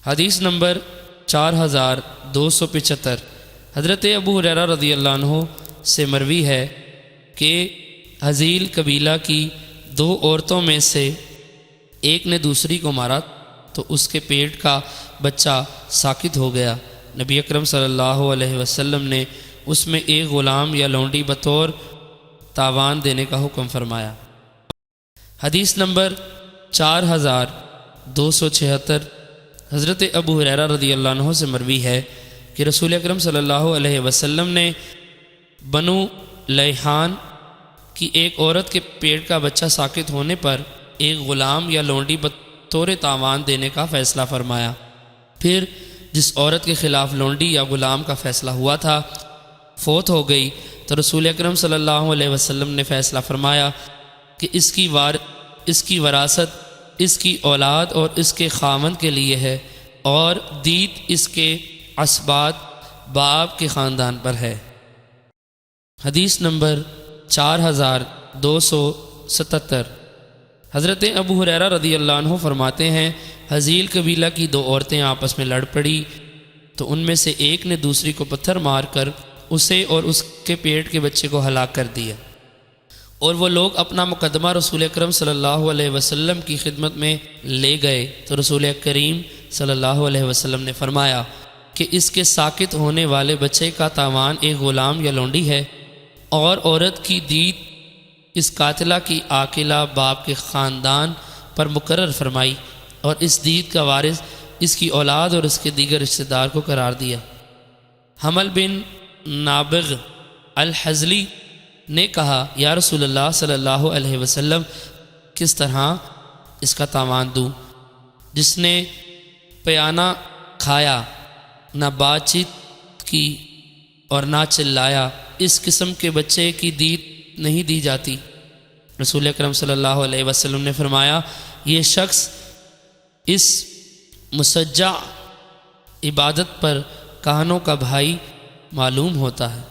حدیث نمبر 4275 حضرت ابو ہریرہ رضی اللہ عنہ سے مروی ہے کہ حزیل قبیلہ کی 2 عورتوں میں سے ایک نے دوسری کو مارا تو اس کے پیٹ کا بچہ ساکت ہو گیا۔ نبی اکرم صلی اللہ علیہ وسلم نے اس میں ایک غلام یا لونڈی بطور تاوان دینے کا حکم فرمایا۔ حدیث نمبر 4276 حضرت ابو ہریرہ رضی اللہ عنہ سے مروی ہے کہ رسول اکرم صلی اللہ علیہ وسلم نے بنو لیحان کی ایک عورت کے پیٹ کا بچہ ساکت ہونے پر ایک غلام یا لونڈی بطور تاوان دینے کا فیصلہ فرمایا۔ پھر جس عورت کے خلاف لونڈی یا غلام کا فیصلہ ہوا تھا فوت ہو گئی تو رسول اکرم صلی اللہ علیہ وسلم نے فیصلہ فرمایا کہ اس کی وراثت اس کی اولاد اور اس کے خاوند کے لیے ہے، اور دیت اس کے اسباط باپ کے خاندان پر ہے۔ حدیث نمبر 4277 حضرت ابو ہریرہ رضی اللہ عنہ فرماتے ہیں حزیل قبیلہ کی 2 عورتیں آپس میں لڑ پڑی تو ان میں سے ایک نے دوسری کو پتھر مار کر اسے اور اس کے پیٹ کے بچے کو ہلاک کر دیا، اور وہ لوگ اپنا مقدمہ رسول اکرم صلی اللہ علیہ وسلم کی خدمت میں لے گئے تو رسول کریم صلی اللہ علیہ وسلم نے فرمایا کہ اس کے ساکت ہونے والے بچے کا تاوان ایک غلام یا لونڈی ہے، اور عورت کی دیت اس قاتلہ کی عاقلہ باپ کے خاندان پر مقرر فرمائی، اور اس دیت کا وارث اس کی اولاد اور اس کے دیگر رشتہ دار کو قرار دیا۔ حمل بن نابغ الحزلی نے کہا یا رسول اللہ صلی اللہ علیہ وسلم کس طرح اس کا تاوان دوں؟ جس نے پیانہ کھایا، نہ بات چیت کی اور نہ چلایا، اس قسم کے بچے کی دیت نہیں دی جاتی۔ رسول اکرم صلی اللہ علیہ وسلم نے فرمایا یہ شخص اس مسجع عبادت پر کہانوں کا بھائی معلوم ہوتا ہے۔